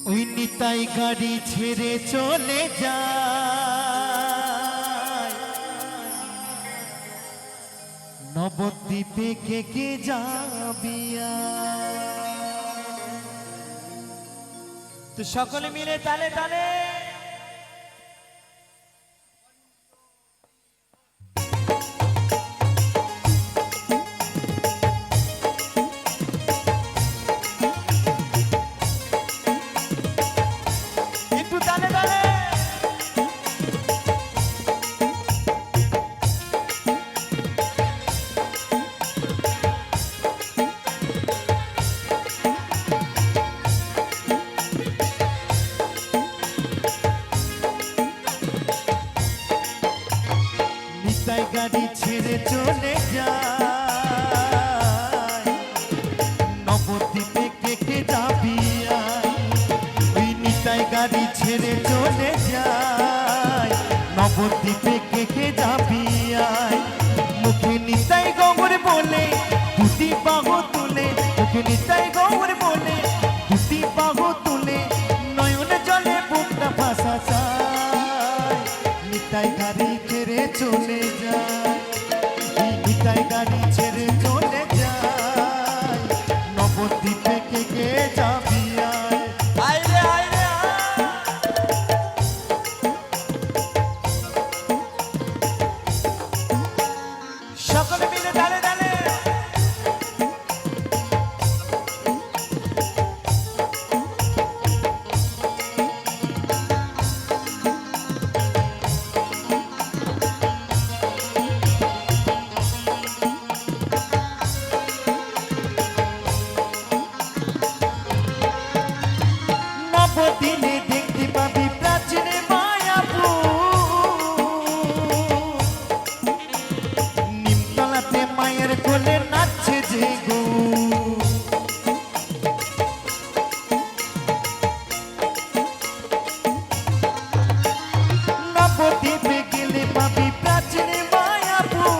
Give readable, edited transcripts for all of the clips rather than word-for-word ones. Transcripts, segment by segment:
ওই নিতাই গাড়ি ছেড়ে চলে যায় নবদ্বীপে কে কে যাবিয়া। তো সকলে মিলে তালে তালে নিতাই গাড়ি ছেড়ে চলে যায় নবদ্বীপে কে কে যাবিয়া। ওই নিতাই গাড়ি ছেড়ে চলে যায় নবদ্বীপে কে কে যাবিয়া। মুখে নিতাই গৌর বলে দুটি বাহু তুলে, মুখে নিতাই গৌর বলে দুটি বাহু তুলে নয়ন জলে বুকটা ভাসা চায়। নিতাই গাড়ি ছেড়ে চলে যায়, নিতাই গাড়ি ছেড়ে চলে যায় নবদ্বীপে কে কে যাবি আয়। আইরে আইরে সকলে মিলে দাঁড়ে দাঁড়ে দিনে দেখতে পাবি প্রাচীন মায়াপুর। নিমতলাতে মায়ের কোলে নাচছে যে গো, নবদ্বীপে গেলে পাবি প্রাচীন মায়াপুর।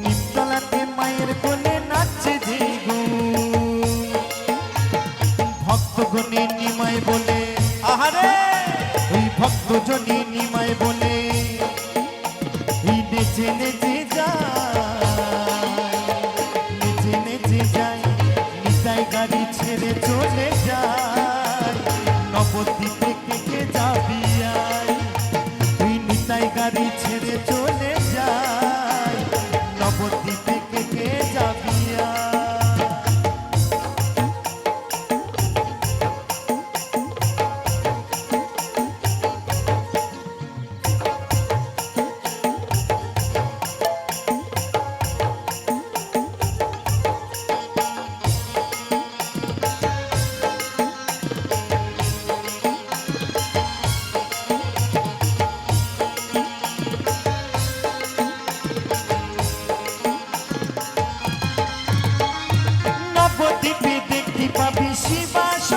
নিমতলাতে মায়ের কোলে নাচছে যে গো, ভক্তগণে নিমায় বলে আহারে, ওই ভক্তজনে নিমায় বলে এই নেচে নেচে যায়, নেচে নেচে যায়। নিতাই গাড়ি ছেড়ে চলে যায় নবদ্বীপে কে কে যাবি আয়। ওই নিতাই গাড়ি ছেড়ে চলে যায় নবদ্বীপে কে কে যাবি আয়। নবদ্বীপে দেখতে পাবি শিবাস,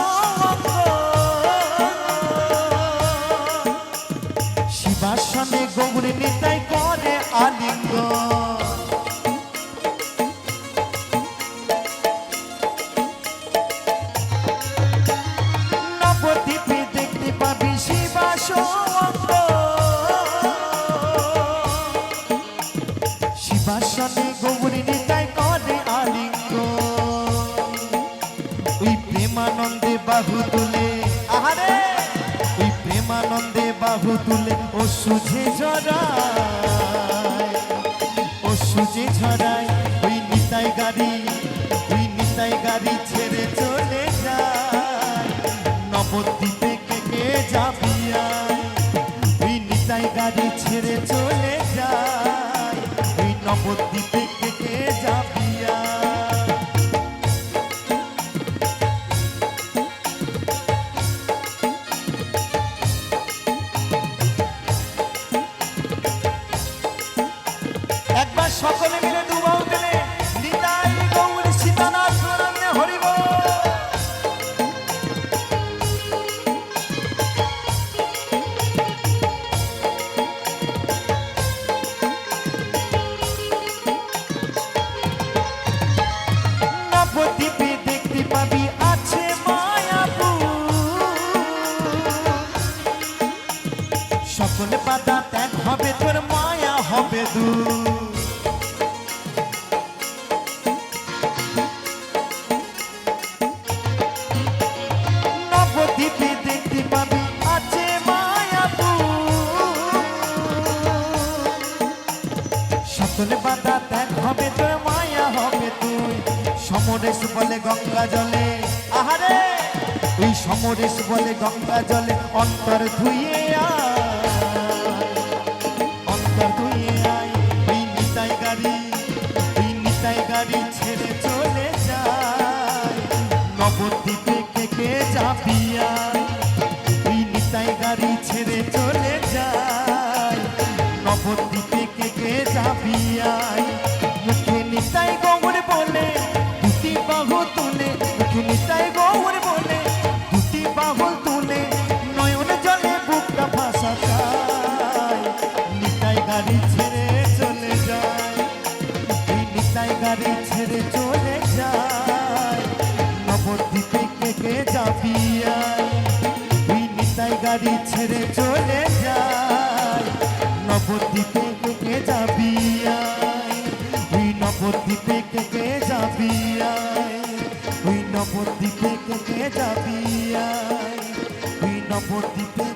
শিবাসনে গৌর নিতাই করে আলিঙ্গন। নবদ্বীপে দেখতে পাবি শিবাস, শিবাসনে গৌর নিতাই করে আলিঙ্গন। ওই প্রেমানন্দে বাহু তুলে আহারে, ওই প্রেমানন্দে বাহু তুলে ও সুঝে ঝরায়, ও সুঝে ঝরায়। ওই নিতাই গাড়ি, ওই নিতাই গাড়ি ছেড়ে চলে যায় নবদ্বীপে কে কে যাবি আয়। ওই নিতাই গাড়ি ছেড়ে চলে যায় ওই নবদ্বীপে কে কে যাবি আয়। একবার সকলে মিলে দুবাউ দিলে নিতাই গৌর সীতানাথ প্রণামে হরিব। হবে দূর। নবদ্বীপে দেখতে পাবি আছে মায়াপুর, সকলে বাধা ত্যাগ হবে তোর, মায়া হবে তুই। সমরেশ বলে গঙ্গা জলে, আহারে ওই সমরেশ বলে গঙ্গা জলে অন্তর ধুইয়ে আয়, অন্তর ধুইয়ে আয়। ওই নিতাই গাড়ি, ওই নিতাই গাড়ি ছেড়ে চলে যায়, নবদ্বীপে কে কে যাবি আয়। ওই নিতাই গাড়ি ছেড়ে চলে যায়, নবদ্বীপে কে কে যাবি আয়। মুখে নিতাই গৌর বলে দুটি বাহু তুলে, মুখে নিতাই গৌর বলে দুটি বাহু তুলে, নয়ন জলে বুকটা ভাসা যায়, নিতাই গাড়ি ছেড়ে চলে যায়। এই নিতাই গাড়ি ছেড়ে চলে যায়, নবদ্বীপে কে কে যাবি আয়। এই নিতাই গাড়ি ছেড়ে চলে যায়, নবদ্বীপে কে কে যাবি আয়। ওই নবদ্বীপে কে কে যাবি আয়, ওই নবদ্বীপে কে কে যাবি আয়, ওই নবদ্বীপে